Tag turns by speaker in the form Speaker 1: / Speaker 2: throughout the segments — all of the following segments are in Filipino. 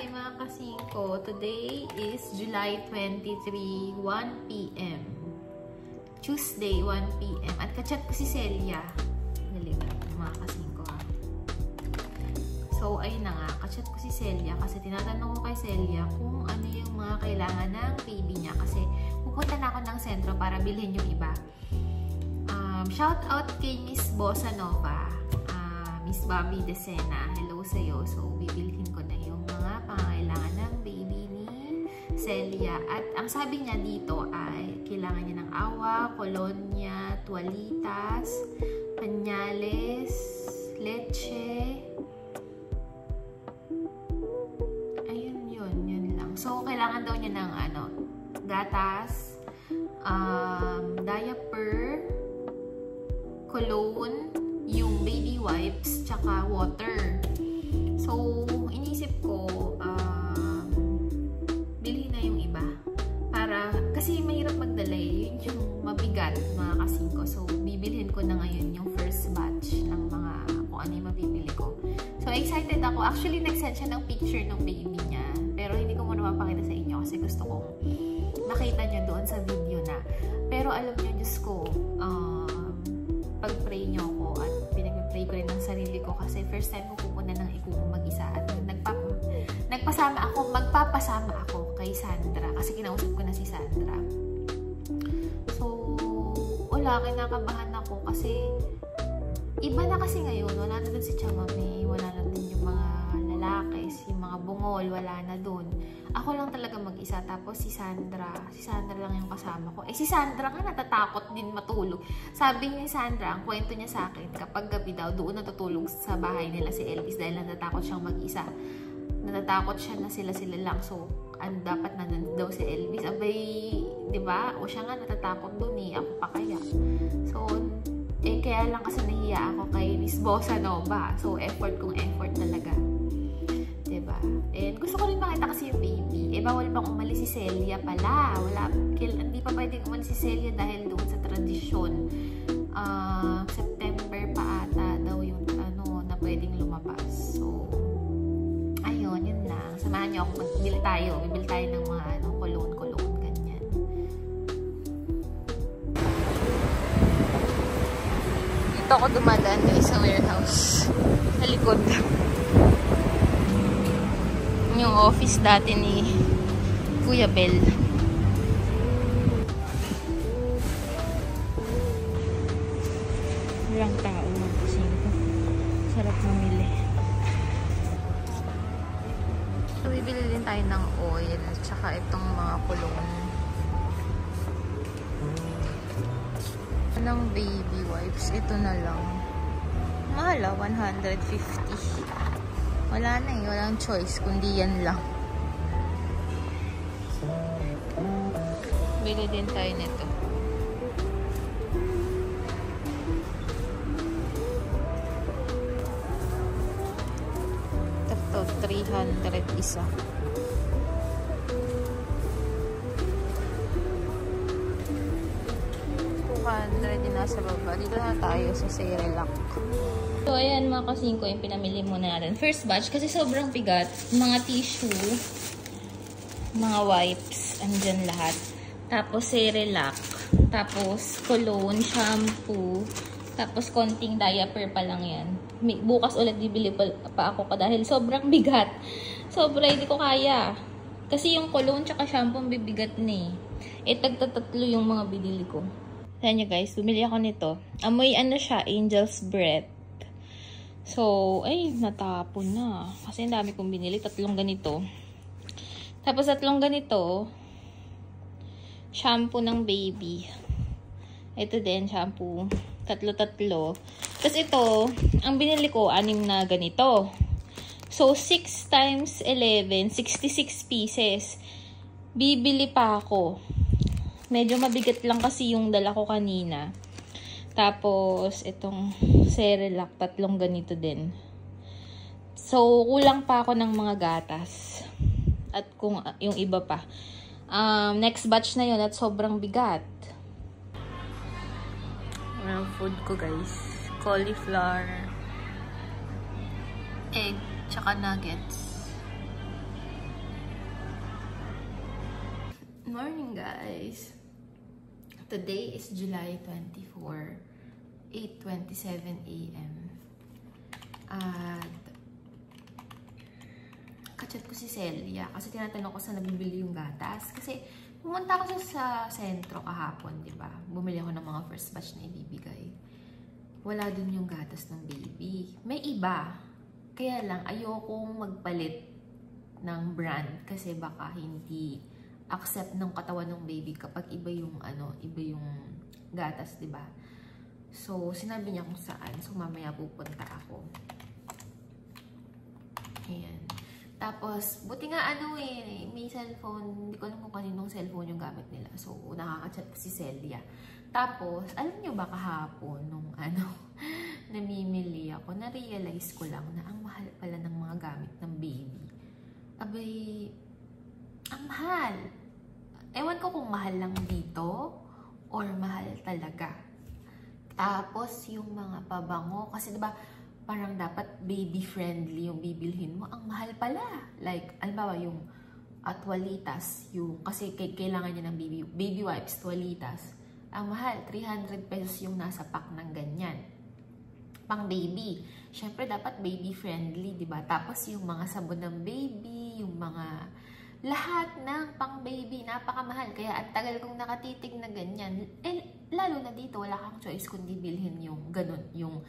Speaker 1: mga kasingko. Today is July 23, 1 p.m. Tuesday, 1 p.m. At kachat ko si Celia. Nalimutan mga kasingko ha. So, ayun na nga. Kachat ko si Celia kasi tinatanong ko kay Celia kung ano yung mga kailangan ng baby niya. Kasi pupunta na ako ng sentro para bilhin yung iba. Shout out kay Miss Bossa Nova. Miss Bobby Decena. Hello sa'yo. So, bibilhin ko na yung mga pangangailangan ng baby ni Celia. At ang sabi niya dito ay kailangan niya ng awa, kolonya, tuwalitas, panyales, leche. Ayun, yun lang. So, kailangan daw niya ng gatas, diaper, cologne, yung baby wipes, tsaka water. So, inisip ko, bilhin na yung iba. Kasi mahirap magdala yun yung mabigat, mga kasingko. So, bibilhin ko na ngayon yung first batch ng mga kung ano yung mabibili ko. So, excited ako. Actually, nag-send siya ng picture ng baby niya. Pero hindi ko muna mapakita sa inyo kasi gusto kong makita niyo doon sa video na. Pero alam niyo, Diyos ko, pag-pray niyo ako at pinag-pray ko rin ng sarili ko kasi first time ko pupunta ng Ikuko mag-isa at magpapasama ako kay Sandra kasi kinausap ko na si Sandra. So, kinakabahan ako kasi iba na kasi ngayon, wala na dun si Chamame, wala na dun yung mga lalaki, yung mga bungol, wala na dun. Ako lang talaga mag-isa, tapos si Sandra lang yung kasama ko. Si Sandra nga natatakot din matulog. Sabi ni Sandra, ang kwento niya sa akin, kapag gabi daw, doon natutulog sa bahay nila si Elvis dahil natatakot siyang mag-isa. Natatakot siya na sila lang. So, dapat na daw si Elvis. Abay, di ba? O siya nga natatakot doon eh. Ako pa kaya. So, kaya lang kasi nahiya ako kay Miss Bossa Nova. So, effort talaga. Diba? And gusto ko rin makita kasi yung baby. Bawal pang umalis si Celia pala. Hindi pa pwedeng umalis si Celia dahil doon sa tradisyon. September pa ata daw yung na pwedeng lumabas. So, ayun, yun lang. Samahan niyo ako. Bibili tayo ng mga cologne, ganyan. Dito ako dumadaan guys sa warehouse. Sa likod. Yung office dati ni Kuya Bel. Walang tao kasi sarap mamili. So, bibili din tayo ng oil tsaka itong mga cologne. Ng baby wipes. Ito na lang. Mahal 150. Wala na walang choice, kundi yan lang. Bili din tayo nito. Ito, 300 isa. 200 din nasa baba. Dito na tayo sa Cerelac. So, ayan mga kasingko, yung pinamili muna natin. First batch, kasi sobrang bigat. Mga tissue, mga wipes, andyan lahat. Tapos, Cerelac. Tapos, cologne, shampoo. Tapos, konting diaper pa lang yan. Bukas ulit bibili pa ako dahil sobrang bigat. Hindi ko kaya. Kasi yung cologne tsaka shampoo, bibigat na eh. Tagtatatlo yung mga binili ko. Ayan nyo guys, bumili ako nito. Amoy siya, Angel's Breath. So, natapon na. Kasi ang dami kong binili. 3 ganito. Tapos 3 ganito. Shampoo ng baby. Ito din, shampoo. 3. Tapos ito, ang binili ko, 6 na ganito. So, 6 times 11, 66 pieces. Bibili pa ako. Medyo mabigat lang kasi yung dala ko kanina. Tapos, itong Cerelac, 3 ganito din. So, kulang pa ako ng mga gatas. At kung yung iba pa. Next batch na yun at sobrang bigat. Ang food ko guys. Cauliflower, egg, tsaka nuggets. Good morning, guys. Today is July 24, 8:27 a.m. At kachat ko si Celia kasi tinatanong ko saan nabibili yung gatas. Kasi pumunta ako sa sentro kahapon, di ba? Bumili ako ng mga first batch na ibibigay. Wala dun yung gatas ng baby. May iba. Kaya lang, ayokong magpalit ng brand kasi baka hindi accept ng katawan ng baby kapag iba yung gatas, 'di ba? So, sinabi niya kung saan. So, mamaya pupunta ako. Ayan. Tapos, buti nga may cellphone. Hindi ko alam kung kaninong cellphone yung gamit nila. So, nakaka-chat si Celia. Tapos, alam niyo ba kahapon nung namimili ako, na-realize ko lang na ang mahal pala ng mga gamit ng baby. Abay, ang mahal. Ewan ko kung mahal lang dito or mahal talaga. Tapos, yung mga pabango, kasi diba, parang dapat baby-friendly yung bibilhin mo. Ang mahal pala. Like, alam yung toalitas, kasi kailangan niya ng baby wipes, toalitas. Ang mahal, 300 pesos yung nasa pack ng ganyan. Pang baby. Siyempre, dapat baby-friendly, diba? Tapos, yung mga sabon ng baby, yung mga lahat ng pang baby, napakamahal. Kaya ang tagal kong nakatitig na ganyan. Lalo na dito, wala kang choice kundi bilhin yung ganun, yung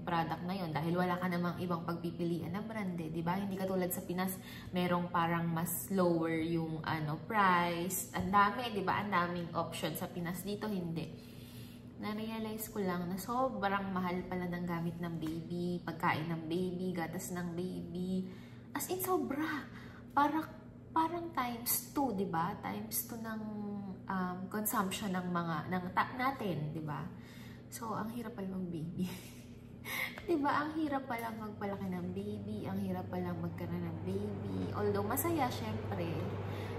Speaker 1: product na yun. Dahil wala ka namang ibang pagpipilian na brand, diba? Hindi katulad sa Pinas, merong parang mas lower yung price. Ang dami, diba? Ang daming option sa Pinas. Dito, hindi. Na-realize ko lang na sobrang mahal pala ng gamit ng baby, pagkain ng baby, gatas ng baby. As in, sobra. Parang times 2, di ba? Times 2 ng consumption ng natin, di ba? So, ang hirap pala mag-baby. Di ba? Ang hirap pala magpalaki ng baby, ang hirap pala magkaroon ng baby. Although, masaya, syempre.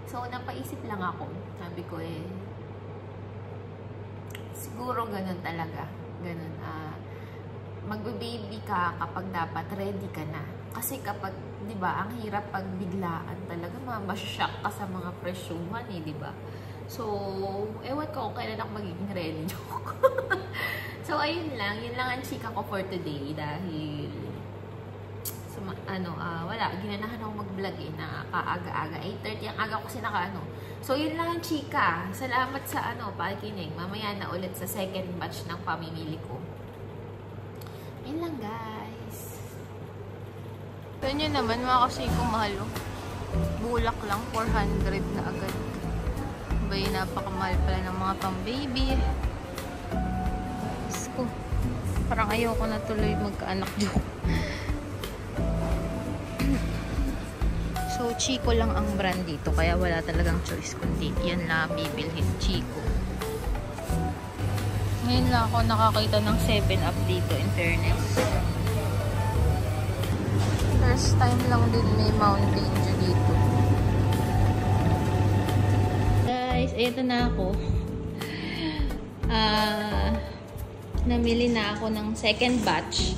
Speaker 1: So, napaisip lang ako. Sabi ko siguro ganun talaga. Ganun, magbe-baby ka kapag dapat ready ka na. Kasi kapag, di ba, ang hirap pag biglaan talaga, mashock ka sa mga presyuhan di ba? So, ewan ko kung kailan ako magiging ready. So, ayun lang. Yun lang ang chika ko for today dahil wala, ginanahan ako mag-vlog na kaaga-aga. 8:30 ang aga ko kasi So, yun lang ang chika. Salamat sa pakikinig. Mamaya na ulit sa second batch ng pamimili ko. Yun lang, guys.
Speaker 2: So, nyo naman, mga kasi kung mahal. Bulak lang, 400 na agad. Bay, napakamahal pala ng mga pang-baby. Ko. Parang ayoko na tuloy magkaanak joke. So, Chico lang ang brand dito. Kaya wala talagang choice kundi yan lang bibilhin. Chico. Ngayon lang ako nakakita ng 7-Up dito in fairness. First time lang din may Mountain Dew dito. Guys, eto na ako. Namili na ako ng second batch.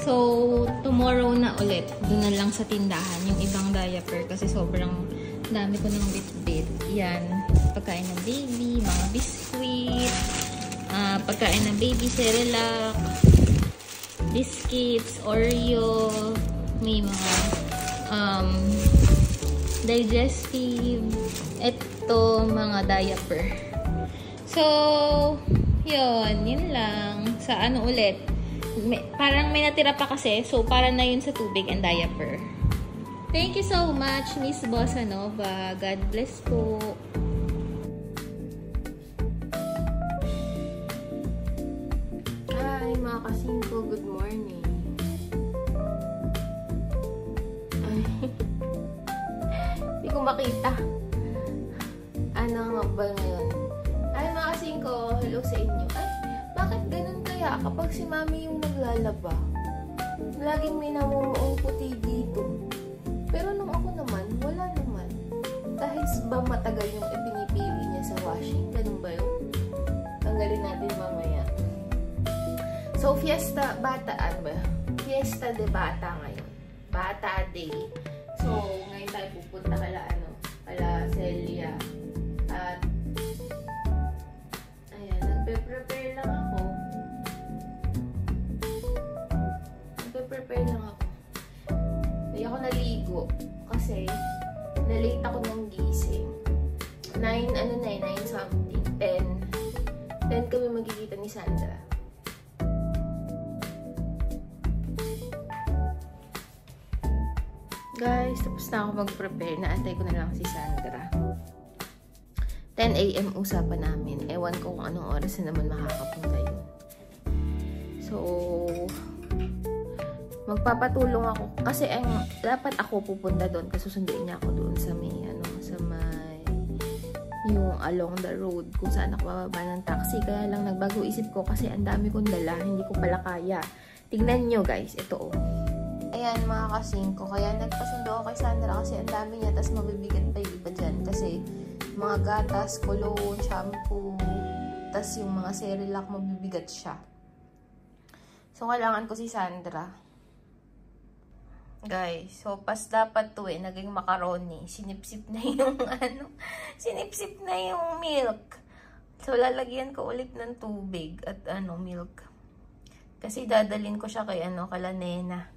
Speaker 2: So, tomorrow na ulit. Doon na lang sa tindahan yung ibang diaper kasi sobrang dami ko ng bit-bit. Yan. Pagkain ng baby, mga biscuit, pagkain ng baby, Cerelac, biscuits, Oreo, may mga digestive, eto, mga diaper. So, yun lang. Sa ulit. Parang may natira pa kasi. So, para na yun sa tubig and diaper. Thank you so much, Miss Bossa Nova. God bless po.
Speaker 1: Hi, mga kasingko. Good morning. Hindi ko makita. Ano ba ngayon? Ay, mga kasingko. Hello sa inyo. Ay, bakit ganun kaya kapag si mami yung naglalaba? Laging may namumuong puti dito. Pero nung ako naman, wala naman. Dahil ba matagal yung ipinipili niya sa washing? Ganun ba yun? Tanggalin natin mamaya. So, fiesta, bataan ba? Fiesta de bata ngayon. Bata day. So, ngayon tayo pupunta kala ala Celia. At ayan, nagpe-prepare lang ako. Hindi ako naligo kasi na-late ako ng gising. 9 something. 10 kami magkikita ni Sandra. Guys, tapos na ako mag-prepare. Naantay ko na lang si Sandra. 10 AM usapan namin. Ewan ko kung anong oras na naman makakapunta yun. So, magpapatulong ako. Kasi dapat ako pupunta doon. Kasi susunduin niya ako doon sa may, yung along the road kung saan ako bababa ng taxi. Kaya lang nagbago isip ko kasi ang dami kong dala. Hindi ko pala kaya. Tignan nyo guys. Ito oh. Ayan mga kasingko. Kaya nagpasundo ako kay Sandra kasi ang dami niya. Tapos mabibigat pa yung iba dyan. Kasi mga gatas, cologne, shampoo. Tapos yung mga Cerelac mabibigat siya. So kailangan ko si Sandra. Guys, so pas dapat to naging macaroni. Sinipsip na yung sinipsip na yung milk. So lalagyan ko ulit ng tubig at milk. Kasi dadalhin ko siya kay kala Nena.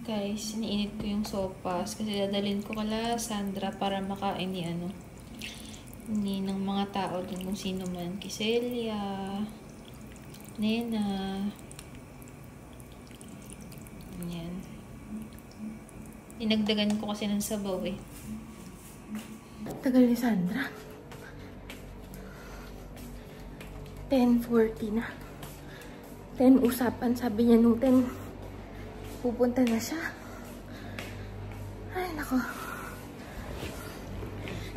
Speaker 2: Guys, iniinit ko yung sopas kasi dadalhin ko kala Sandra para makain ni ng mga tao din kung sino man. Kiselia, Nena. Ayan. Inagdagan ko kasi ng sabaw eh.
Speaker 1: Tagal ni Sandra. 10:40 na. 10 usapan. Sabi niya nung 10 pupunta na siya. Ay, nako.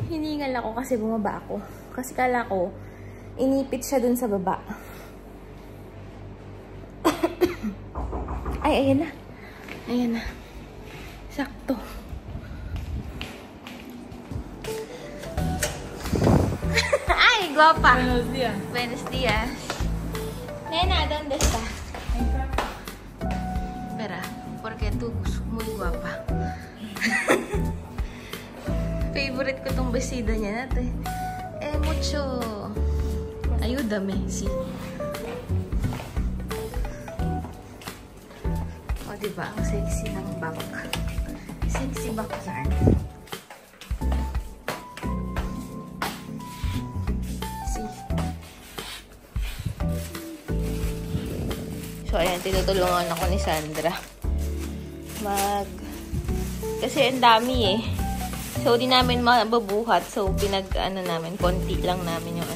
Speaker 1: Hiningal ako kasi bumaba ako. Kasi kala ko, inipit siya dun sa baba. Ay, ayan na. Ayan na. Sakto. Ay, guapa.
Speaker 3: Buenos días.
Speaker 1: Buenos días. Nena, ¿dónde está? Espera, porque tú muy guapa. Favorite ko tong vestido niya natin. Mucho. Ayúdame, sí. O, diba? Ang sexy ng back. Sexy back yarn. See? So, ayan, tinutulungan ako ni Sandra. Kasi ang dami eh. So, di namin mababuhat. So, namin, konti lang namin yung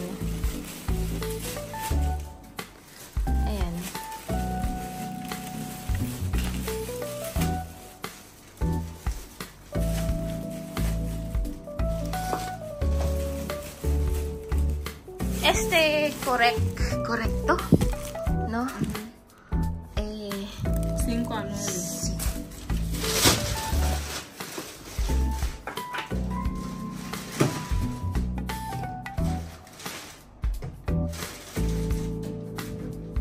Speaker 1: Ayan. Correcto? No?
Speaker 3: 5 a 9.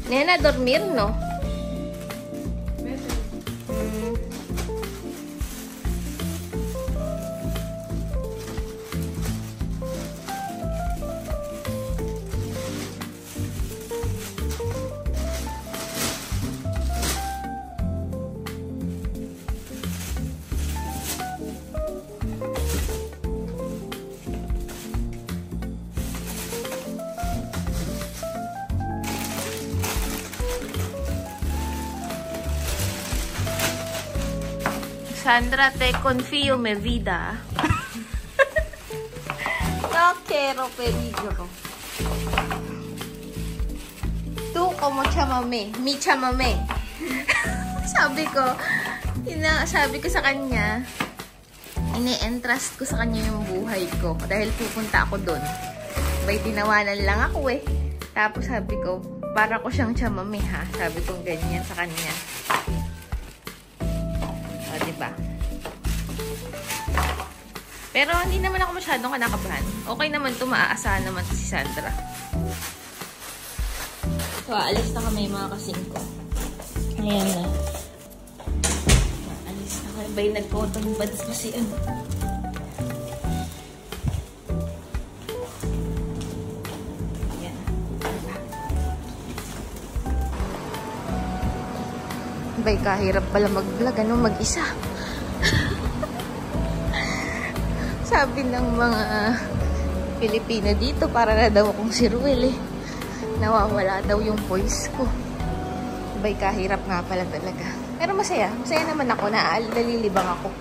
Speaker 1: Nena, dormir, no? Sandra, te confío mi vida. No quiero peligro. Tú como chamame, mi chamame. sabi ko sa kanya, ini-entrust ko sa kanya yung buhay ko dahil pupunta ako doon. Bay tinawanan lang ako eh. Tapos sabi ko, para ko siyang chamame ha. Sabi ko ganyan sa kanya. Diba? Pero hindi naman ako masyadong kinakabahan. Okay naman ito, maaasahan naman si Sandra. So, aalis na kami mga kasingko. Ayan na. Aalis na Ba'y nag-cotton buds pa si ano. Ayan. Ba'y kahirap pala mag-vlog, ano, mag-isa. Sabi ng mga Pilipino dito, para na daw akong si Ruel eh. Nawawala daw yung voice ko. Ba'y kahirap nga pala talaga. Pero masaya. Masaya naman ako na nalilibang ako.